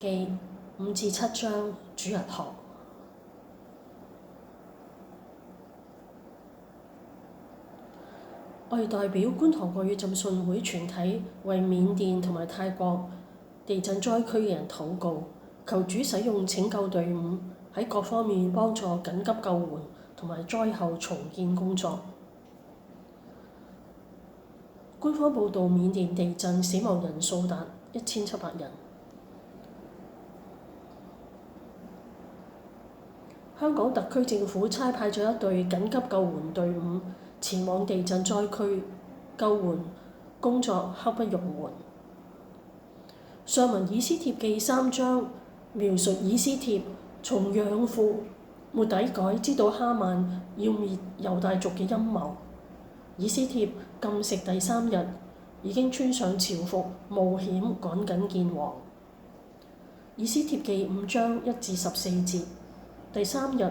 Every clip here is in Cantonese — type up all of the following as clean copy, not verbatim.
記5至7章主日學。我哋代表觀塘國語浸信會全體為緬甸同埋泰國地震災區嘅人禱告，求主使用拯救隊伍喺各方面幫助緊急救援同埋災後重建工作。官方報導緬甸地震死亡人數達1700人。香港特區政府差派咗一隊緊急救援隊伍前往地震災區，救援工作刻不容緩。上文以斯帖記3章描述以斯帖從養父末底改知道哈曼要滅猶大族嘅陰謀。以斯帖禁食第3日，已經穿上朝服，冒險趕緊見王。以斯帖記5章1至14節。第3日，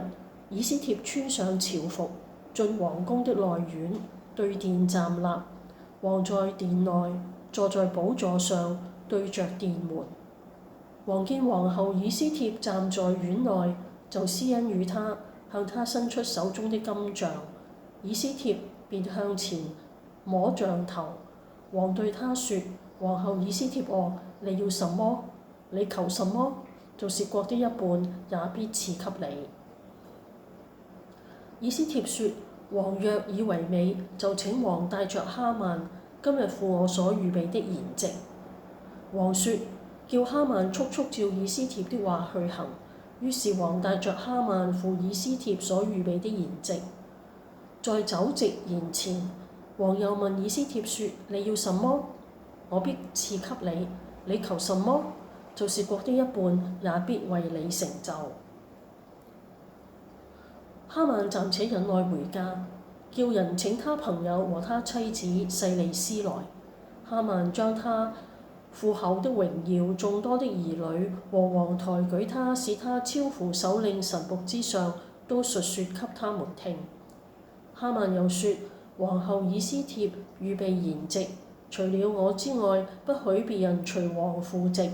以斯帖穿上朝服，進皇宮的內院，對殿站立。王在殿內，坐在寶座上，對着殿門。王見皇后以斯帖站在院內，就施恩與她，向她伸出手中的金杖。以斯帖便向前摸杖頭。王對她說：皇后以斯帖哦，你要什麼？你求什麼？就是國的一半，也必賜給你。以斯帖說：王若以為美，就請王帶着哈曼今日赴我所預備的筵席。王說：叫哈曼速速照以斯帖的話去行。於是王帶着哈曼赴以斯帖所預備的筵席。在酒席筵前，王又問以斯帖說：你要什麼？我必賜給你。你求什麼？就是國的一半，也必為你成就。哈曼暫且忍耐回家，叫人請他朋友和他妻子細利斯來。哈曼將他富厚的榮耀、眾多的兒女和王抬舉他，使他超乎首領臣僕之上，都述說給他們聽。哈曼又說：皇后以斯帖預備筵席，除了我之外，不許別人隨王赴席。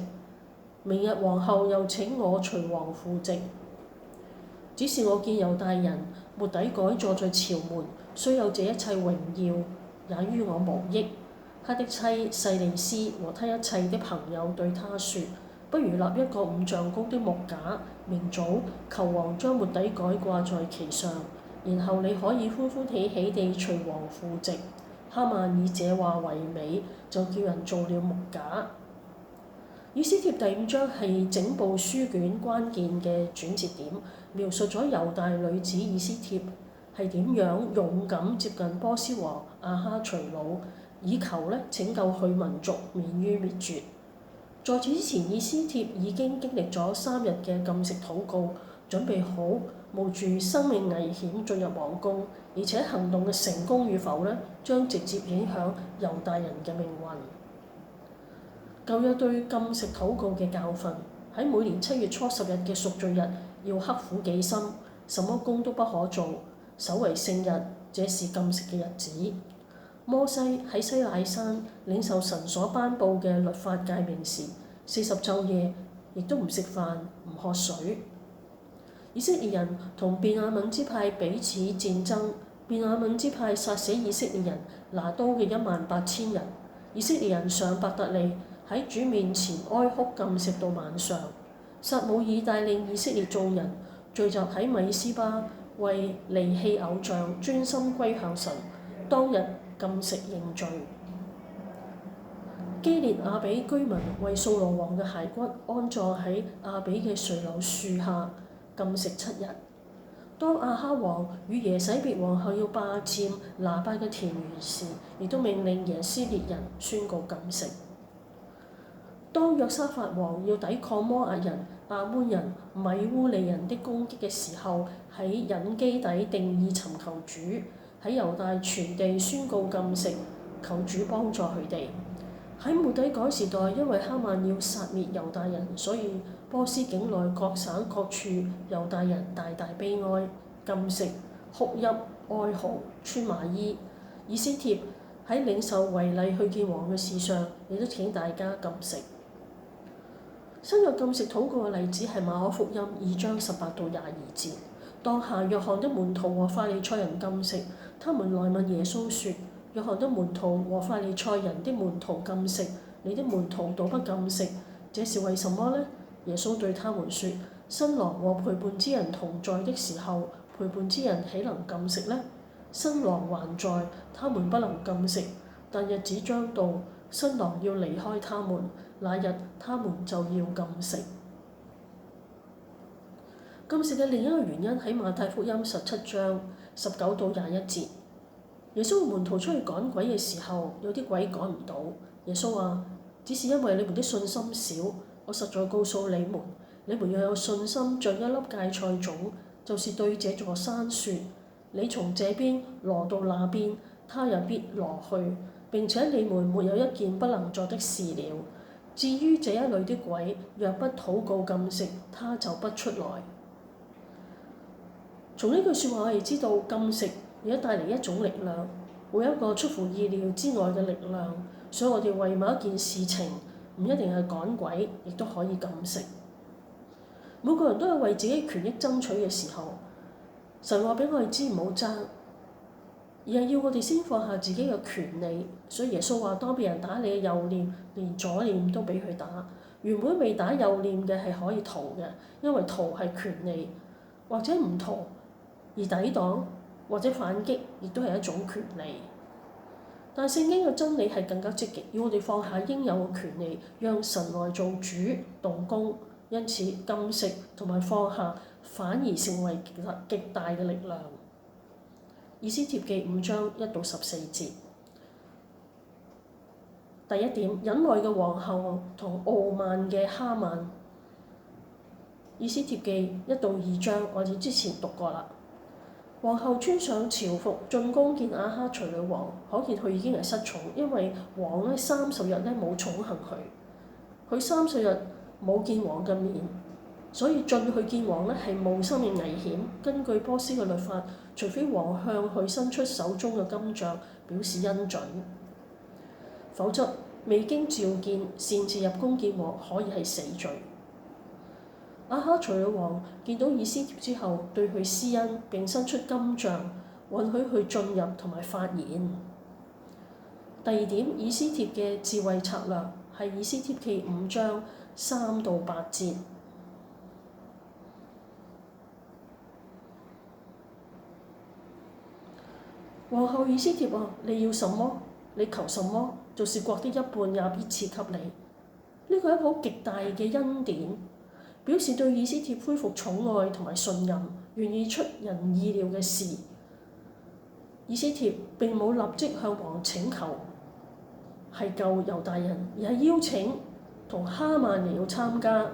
明日皇后又請我隨王赴席，只是我見猶大人末底改坐在朝門，雖有這一切榮耀，也於我無益。他的妻細利斯和他一切的朋友對他說：不如立一個5丈高的木架，明早求王將末底改掛在其上，然後你可以歡歡喜喜地隨王赴席。哈曼以這話為美，就叫人做了木架。以斯帖第5章係整部書卷關鍵嘅轉折點，描述咗猶大女子以斯帖係點樣勇敢接近波斯王亞哈隨魯，以求拯救佢民族免於滅絕。在此之前，以斯帖已經經歷咗3日嘅禁食禱告，準備好冒住生命危險進入皇宮，而且行動嘅成功與否將直接影響猶大人嘅命運。舊約對禁食禱告嘅教訓，喺每年7月初10日嘅贖罪日要刻苦己心，什麼工都不可做，守為聖日，這是禁食嘅日子。摩西喺西乃山領受神所頒布嘅律法誡命時，40晝夜亦都唔食飯唔喝水。以色列人同便雅憫支派彼此戰爭，便雅憫支派殺死以色列人拿刀嘅18000人，以色列人上伯特利喺主面前哀哭禁食到晚上。撒母耳帶領以色列眾人聚集喺米斯巴，為離棄偶像專心歸向神。當日禁食認罪。基列雅比居民為掃羅王嘅骸骨安葬喺雅比嘅垂柳樹下，禁食7日。當亞哈王與耶洗別王后要霸佔拿伯嘅田園時，亦都命令耶斯列人宣告禁食。當約沙法王要抵抗摩押人、亞捫人、米烏利人的攻擊嘅時候，喺隱基底定意尋求主，喺猶大全地宣告禁食，求主幫助佢哋。喺末底改時代，因為哈曼要殺滅猶大人，所以波斯境內各省各處猶大人大大悲哀，禁食、哭泣、哀嚎、穿麻衣。以斯帖喺領受遺禮去見王嘅事上，亦都請大家禁食。新約禁食禱告嘅例子係馬可福音2章18到22節。當下約翰的門徒和法利賽人禁食，他們來問耶穌說：約翰的門徒和法利賽人的門徒禁食，你的門徒倒不禁食，這是為什麼呢？耶穌對他們說：新郎和陪伴之人同在的時候，陪伴之人豈能禁食呢？新郎還在，他們不能禁食，但日子將到，新郎要離開他們，那日他們就要禁食。禁食嘅另一個原因喺馬太福音17章19到21節。耶穌嘅門徒出去趕鬼嘅時候，有啲鬼趕唔到。耶穌話：只是因為你們的信心少，我實在告訴你們，你們要有信心像一粒芥菜種，就是對這座山說：你從這邊挪到那邊，他也必挪去。並且你們沒有一件不能做的事了。至於這一類的鬼，若不禱告禁食，他就不出來。從呢句説話，我哋知道禁食亦都帶嚟一種力量，會有一個出乎意料之外嘅力量。所以我哋為某一件事情，唔一定係趕鬼，亦都可以禁食。每個人都有為自己權益爭取嘅時候，神話俾我哋知唔好爭，而係要我哋先放下自己嘅權利。所以耶穌話：當別人打你嘅右臉，連左臉都俾佢打。原本未打右臉嘅係可以逃嘅，因為逃係權利，或者唔逃而抵擋或者反擊，亦都係一種權利。但聖經嘅真理係更加積極，要我哋放下應有嘅權利，讓神來做主動工。因此禁食同埋放下反而成為極大嘅力量。以斯帖記5章1到14節。第一點，忍耐嘅皇后同傲慢嘅哈曼。以斯帖記1到2章，我哋之前讀過啦。皇后穿上朝服進宮見亞哈隨女王，可見佢已經係失寵，因為王呢30日呢冇寵幸佢，佢30日冇見王嘅面，所以進去見王呢係冒生命危險。根據波斯嘅律法，除非王向佢伸出手中嘅金杖表示恩準，否則未經召見擅自入宮見王可以係死罪。亞哈隨女王見到以斯帖之後，對佢施恩並伸出金杖，允許佢進入同埋發言。第二點，以斯帖嘅智慧策略係以斯帖記5章3到8節。皇后以斯帖話：你要什麼？你求什麼？就是國的一半也必賜給你。呢個係一個好極大嘅恩典，表示對以斯帖恢復寵愛同埋信任，願意出人意料嘅事。以斯帖並冇立即向王請求係救猶大人，而係邀請同哈曼嚟到參加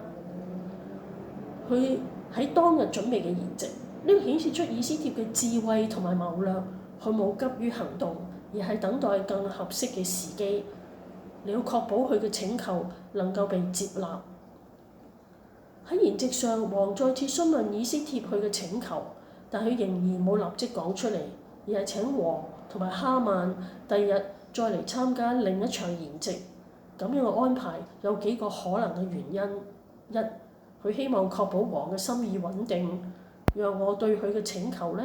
佢喺當日準備嘅筵席。呢個顯示出以斯帖嘅智慧同埋謀略。佢冇急於行動，而係等待更合適嘅時機，你要確保佢嘅請求能夠被接納。喺筵席上，王再次詢問以斯帖佢嘅請求，但佢仍然冇立即講出嚟，而係請王同埋哈曼第日再嚟參加另一場筵席。咁樣嘅安排有幾個可能嘅原因：一，佢希望確保王嘅心意穩定，讓我對佢嘅請求呢，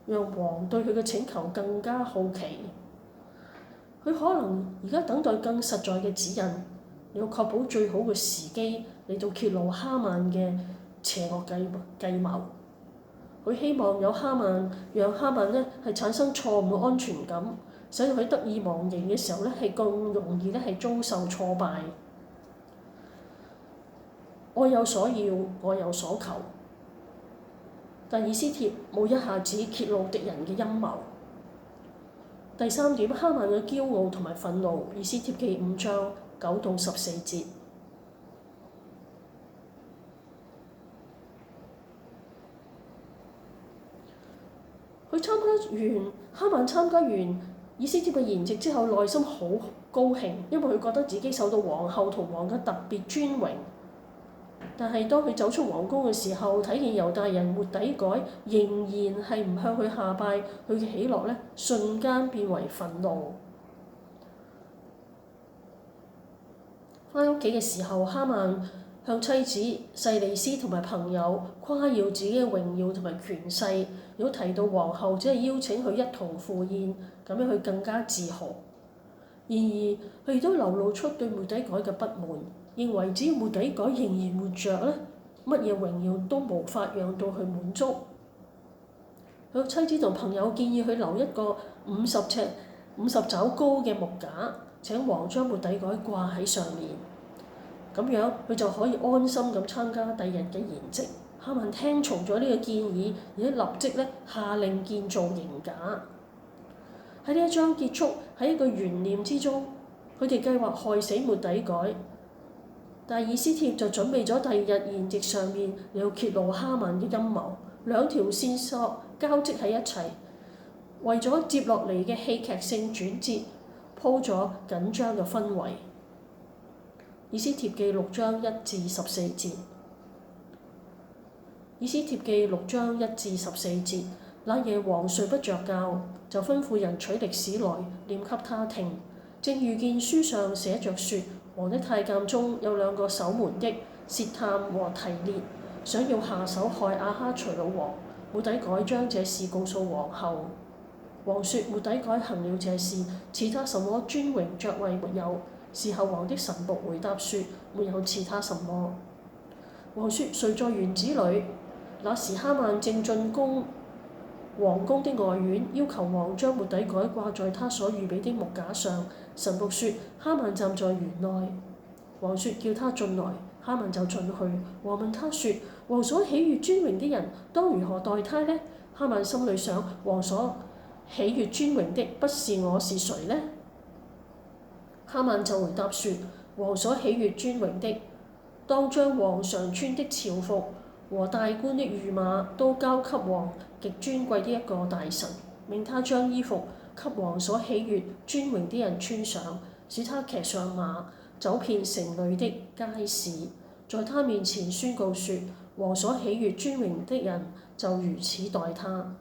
讓王對佢嘅請求更加好奇。佢可能而家等待更實在嘅指引，你要確保最好嘅時機嚟到揭露哈曼嘅邪惡計謀。佢希望有哈曼，讓哈曼呢係產生錯誤嘅安全感，使到佢得意忘形嘅時候呢係更容易呢係遭受挫敗。我有所要，我有所求。但以斯帖冇一下子揭露敵人嘅陰謀。第三點，哈曼嘅驕傲同埋憤怒，以斯帖記5章9到14節。哈曼參加完以斯帖嘅筵席之後，內心好高興，因為佢覺得自己受到皇后同王嘅特別尊榮。但係當佢走出皇宮嘅時候，睇見猶大人沒底改，仍然係唔向佢下拜，佢嘅喜樂呢瞬間變為憤怒。返屋企嘅時候，哈曼向妻子細利斯同埋朋友誇耀自己嘅榮耀同埋權勢，如果提到皇后只係邀請佢一同赴宴，咁樣佢更加自豪。然而佢亦都流露出對末底改嘅不滿，認為只要末底改仍然活着咧，乜嘢榮耀都無法讓到佢滿足。佢妻子同朋友建議佢留一個50肘高嘅木架，請王將末底改掛喺上面，咁樣佢就可以安心咁參加第二日嘅筵席。哈曼聽從咗呢個建議，而且立即下令建造刑架。喺呢一章結束喺一個懸念之中，佢哋計劃害死末底改，但以斯帖就準備咗第二日筵席上面嚟到揭露哈曼嘅陰謀，兩條線索交織喺一齊，為咗接落嚟嘅戲劇性轉折鋪咗緊張嘅氛圍。以斯帖記6章1至14節。以斯帖記6章1至14節。那夜王睡不着覺，就吩咐人取歷史來念給他聽。正遇見書上寫着說，王的太監中有2個守門的，薛探和提列，想要下手害亞哈隨魯王。末底改將這事告訴王後。王說：末底改行了這事，賜他什麼尊榮爵位沒有？事後王的臣僕回答說：沒有賜他什麼。王說：誰在園子裏？那時哈曼正進王宮的外院，要求王將末底改掛在他所預備的木架上。臣僕說：哈曼站在園內。王說：叫他進來。哈曼就進去。王問他說：王所喜悅尊榮的人，當如何待他呢？哈曼心裏想：王所喜悅尊榮的不是我是誰呢？哈曼就回答說：王所喜悅尊榮的，當將王常穿的朝服和大官的御馬都交給王極尊貴的一個大臣，命他將衣服給王所喜悅尊榮的人穿上，使他騎上馬，走遍城裏的街市，在他面前宣告說：王所喜悅尊榮的人就如此待他。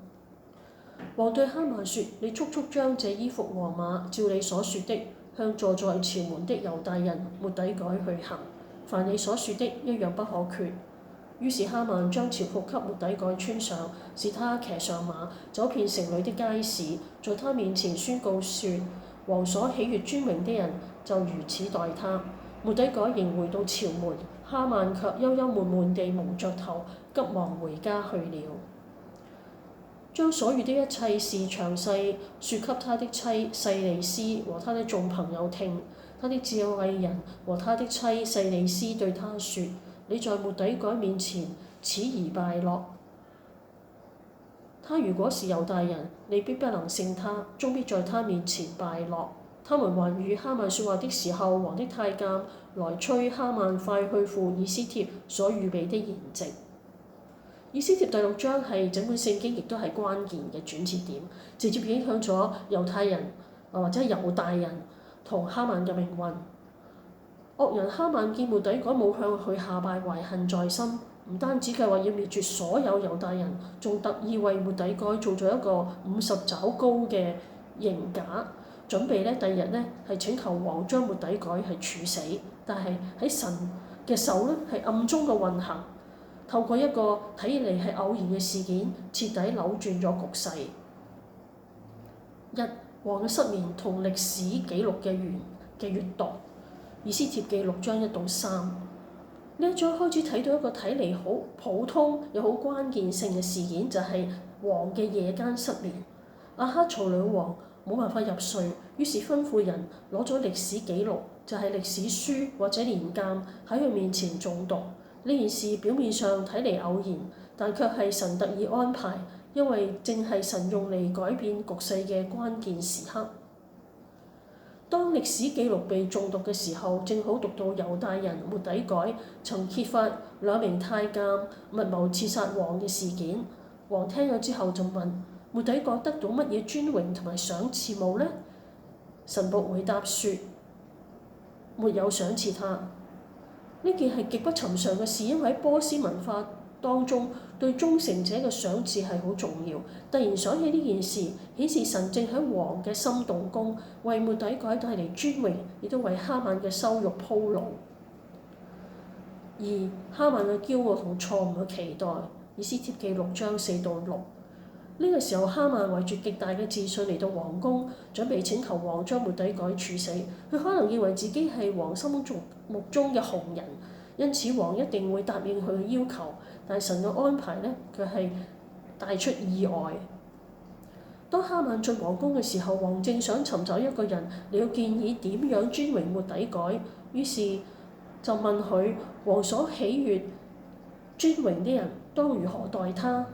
王對哈曼說：你速速將這衣服和馬照你所說的，向坐在朝門的猶大人末底改去行，凡你所說的一樣不可缺。於是哈曼將朝服給末底改穿上，使他騎上馬，走遍城裏的街市，在他面前宣告說：王所喜悅尊榮的人就如此待他。末底改仍回到朝門，哈曼卻憂憂悶悶地蒙着頭，急忙回家去了。將所遇的一切事詳細說給他的妻細利斯和他的眾朋友聽。他的智慧人和他的妻細利斯對他說：你在末底改面前恥而敗落。他如果是猶大人，你必不能勝他，終必在他面前敗落。他們還與哈曼說話的時候，王的太監來催哈曼快去赴以斯帖所預備的筵席。以斯帖第6章係整本聖經亦都係關鍵嘅轉折點，直接影響咗猶太人或者猶大人同哈曼嘅命運。惡人哈曼見末底改冇向佢下拜，懷恨在心，唔單止計劃要滅絕所有猶大人，仲特意為末底改做咗一個50肘高嘅刑架，準備第二日係請求王將末底改係處死。但係喺神嘅手係暗中嘅運行，透過一個睇嚟係偶然嘅事件，徹底扭轉咗局勢。王嘅失眠同歷史記錄嘅閲讀。以斯帖記6章1到3，呢一章開始睇到一個睇嚟好普通又好關鍵性嘅事件，就係王嘅夜間失眠。亞哈隨魯王冇辦法入睡，於是吩咐人攞咗歷史記錄，就係歷史書或者年鑑喺佢面前誦讀。呢件事表面上睇嚟偶然，但卻係神特意安排，因為正係神用嚟改變局勢嘅關鍵時刻。當歷史記錄被誦讀嘅時候，正好讀到猶大人末底改曾揭發2名太監密謀刺殺王嘅事件。王聽咗之後就問：末底改得到乜嘢尊榮同埋賞賜冇呢？臣僕回答說：沒有賞賜他。呢件係極不尋常嘅事，因為喺波斯文化當中，對忠誠者嘅賞賜係好重要。突然想起呢件事，顯示神正喺王嘅心動工，為末底改帶嚟尊榮，亦都為哈曼嘅羞辱鋪路。二、哈曼嘅驕傲同錯誤嘅期待。以斯帖記6章4到6。呢個時候，哈曼懷住極大嘅自信嚟到皇宮，準備請求王將末底改處死。佢可能認為自己係王心目中嘅紅人，因此王一定會答應佢嘅要求。但係神嘅安排呢，佢係帶出意外。當哈曼進皇宮嘅時候，王正想尋找一個人嚟到建議點樣尊榮末底改，於是就問佢：王所喜悅尊榮的人，當如何待他？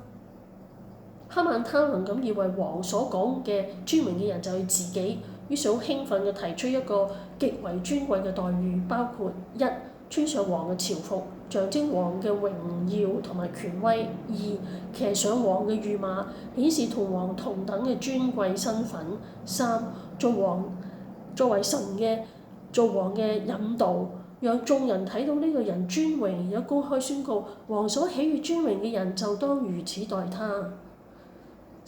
哈曼貪婪咁以為王所講嘅尊榮嘅人就係自己，於是好興奮嘅提出一個極為尊貴嘅待遇，包括一、穿上王嘅朝服，象徵王嘅榮耀同埋權威；二、騎上王嘅御馬，顯示同王同等嘅尊貴身份；三、做王嘅引導，讓眾人睇到呢個人尊榮，有公開宣告王所喜悅尊榮嘅人就當如此待他。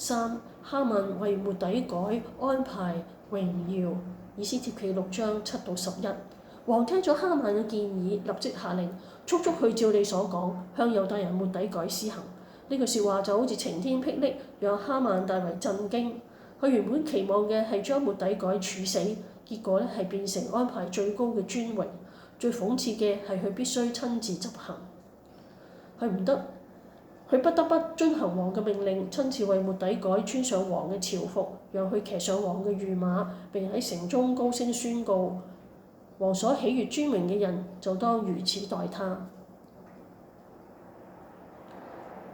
三、哈曼為末底改安排榮耀。以斯帖記6章7到11。王聽咗哈曼嘅建議，立即下令速速去照你所講，向猶大人末底改施行。呢句説話就好似晴天霹靂，讓哈曼大為震驚。佢原本期望嘅係將末底改處死，結果咧係變成安排最高嘅尊榮。最諷刺嘅係佢必須親自執行，佢不得不遵行王嘅命令，親自為末底改穿上王嘅朝服，讓佢騎上王嘅御馬，並喺城中高聲宣告：王所喜悅尊榮嘅人，就當如此待他。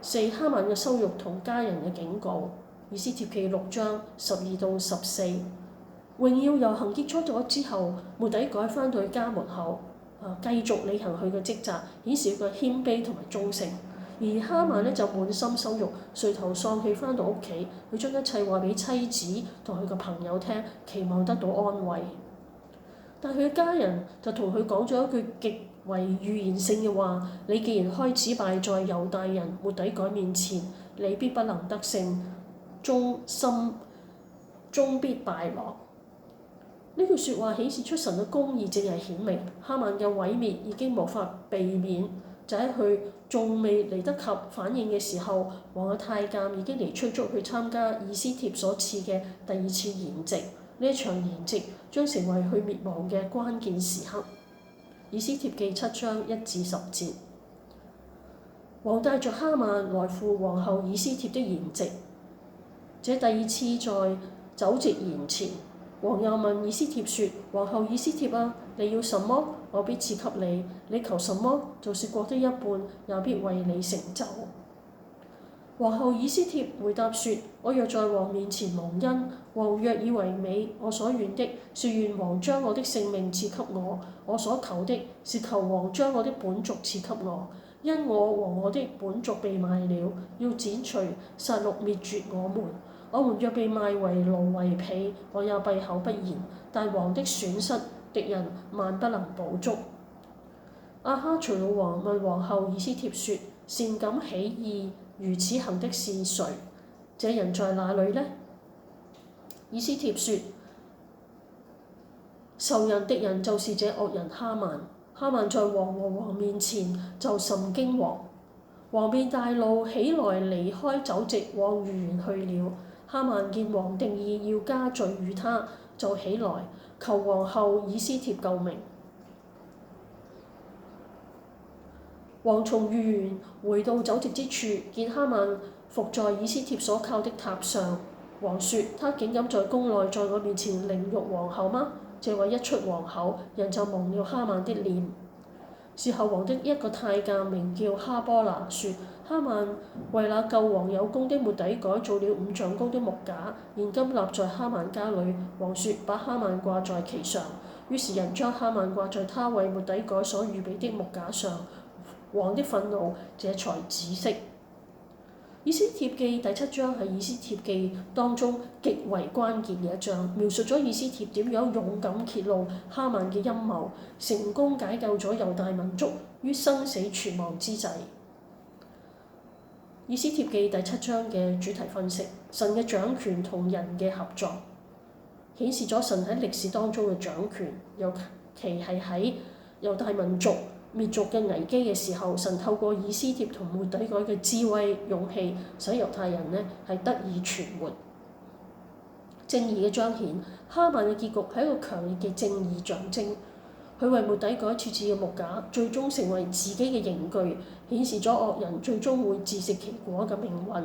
四、哈曼嘅羞辱同家人嘅警告。以斯帖記6章12到14。榮耀遊行結束咗之後，末底改返到去家門口，繼續履行佢嘅職責，顯示佢嘅謙卑同埋忠誠。而哈曼呢就滿心羞辱，垂頭喪氣返到屋企，佢將一切話俾妻子同佢嘅朋友聽，期望得到安慰。但佢嘅家人就同佢講咗一句極為預言性嘅話：你既然開始敗在猶大人末底改面前，你必不能得勝，終必敗落。呢句説話顯示出神嘅公義正係顯明，哈曼嘅毀滅已經無法避免。就喺佢仲未嚟得及反應嘅時候，王嘅太監已經嚟催促去參加以斯帖所賜嘅第二次筵席。呢一場筵席將成為佢滅亡嘅關鍵時刻。以斯帖記7章1至10節。王帶着哈曼來赴皇后以斯帖的筵席。這第二次在酒席筵前，王又問以斯帖說：皇后以斯帖啊，你要什麼？我必賜給你。你求什麼？就是國的一半，也必為你成就。皇后以斯帖回答說：我若在王面前蒙恩，王若以為美，我所願的是願王將我的性命賜給我。我所求的是求王將我的本族賜給我，因我和我的本族被賣了，要剪除殺戮滅絕我們。我們若被賣為奴為婢，我也閉口不言。但王的損失，敵人萬不能補足。亞哈隨魯王問皇后以斯帖說：擅敢起意如此行的是誰？這人在哪裏呢？以斯帖說：仇人敵人就是這惡人哈曼。哈曼在王和王面前就甚驚惶，王便大怒，起來離開酒席，往御園去了。哈曼見王定意要加罪於他，就起來求皇后以斯帖救命。王從御園回到酒席之處，見哈曼伏在以斯帖所靠的塔上。王說：他竟敢在宮內在我面前凌辱皇后嗎？這話一出王口，人就蒙了哈曼的臉。事後王的一個太監名叫哈波拿，說：哈曼為那救王有功的末底改做了5丈高的木架，現今立在哈曼家裏。王說：把哈曼掛在其上。於是人將哈曼掛在他為末底改所預備的木架上。王的憤怒這才止息。以斯帖記第7章係以斯帖記當中極為關鍵嘅一章，描述咗以斯帖點樣勇敢揭露哈曼嘅陰謀，成功解救咗猶大民族於生死存亡之際。以斯帖記第7章嘅主題分析：神嘅掌權同人嘅合作，顯示咗神喺歷史當中嘅掌權，尤其係喺猶大民族滅族嘅危機嘅時候，神透過以斯帖同末底改嘅智慧勇氣，使猶太人呢係得以存活。正義嘅彰顯，哈曼嘅結局係一個強烈嘅正義象徵。佢為末底改設置嘅木架，最終成為自己嘅刑具，顯示咗惡人最終會自食其果嘅命運。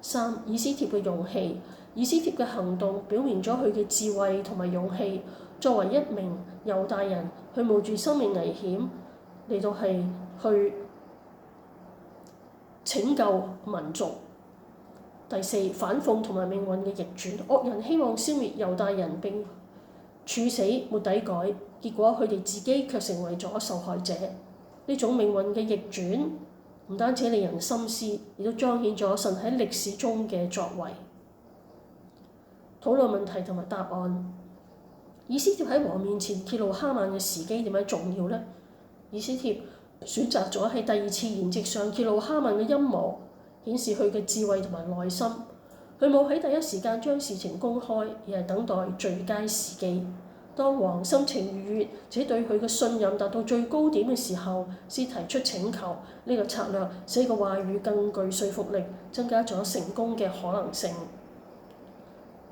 三、以斯帖嘅勇氣，以斯帖嘅行動表明咗佢嘅智慧同埋勇氣。作為一名猶大人，佢冒住生命危險嚟到係去拯救民族。第四，反諷同埋命運嘅逆轉，惡人希望消滅猶大人並處死末底改，結果佢哋自己卻成為咗受害者。呢種命運嘅逆轉唔單止令人深思，亦都彰顯咗神喺歷史中嘅作為。討論問題同埋答案。以斯帖喺王面前揭露哈曼嘅時機點解重要呢？以斯帖選擇咗喺第二次筵席上揭露哈曼嘅陰謀，顯示佢嘅智慧同埋耐心。佢冇喺第一時間將事情公開，而係等待最佳時機。當王心情愉悅且對佢嘅信任達到最高點嘅時候，先提出請求。呢個策略使個話語更具說服力，增加咗成功嘅可能性。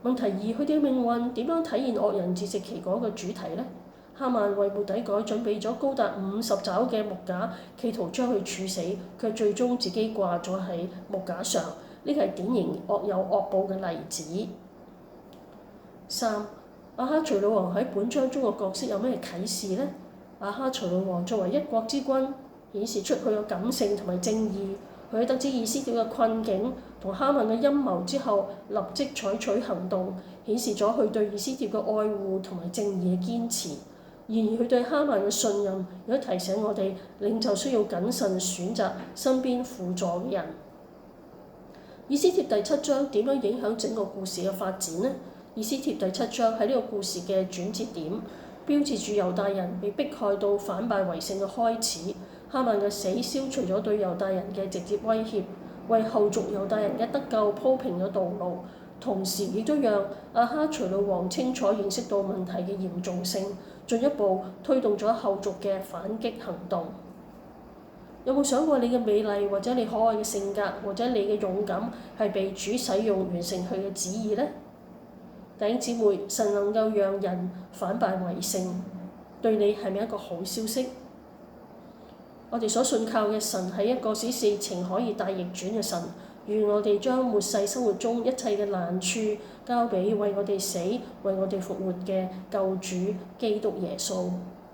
問題二，佢哋嘅命運點樣體現惡人自食其果嘅主題呢？哈曼為末底改準備咗高達50肘嘅木架，企圖將佢處死，卻最終自己掛咗喺木架上。呢個係典型惡有惡報嘅例子。三、亞哈隨魯王喺本章中嘅角色有咩啟示呢？亞哈隨魯王作為一國之君，顯示出佢嘅感性同埋正義。佢喺得知以斯帖嘅困境同哈曼嘅陰謀之後，立即採取行動，顯示咗佢對以斯帖嘅愛護同埋正義嘅堅持。然而佢對哈曼嘅信任，亦都提醒我哋領袖需要謹慎選擇身邊輔助嘅人。以斯帖第7章點樣影響整個故事嘅發展呢？以斯帖第7章喺呢個故事嘅轉折點，標誌住猶大人被迫害到反敗為勝嘅開始。哈曼嘅死消除咗對猶大人嘅直接威脅，為後續猶大人嘅得救鋪平咗道路，同時亦都讓亞哈隨魯王清楚認識到問題嘅嚴重性，進一步推動咗後續嘅反擊行動。有冇想過你嘅美麗，或者你可愛嘅性格，或者你嘅勇敢，係被主使用完成佢嘅旨意呢？弟兄姊妹，神能夠讓人反敗為勝，對你係咪一個好消息？我哋所信靠嘅神係一個使事情可以大逆轉嘅神，願我哋將末世生活中一切嘅難處交俾為我哋死、為我哋復活嘅救主基督耶穌。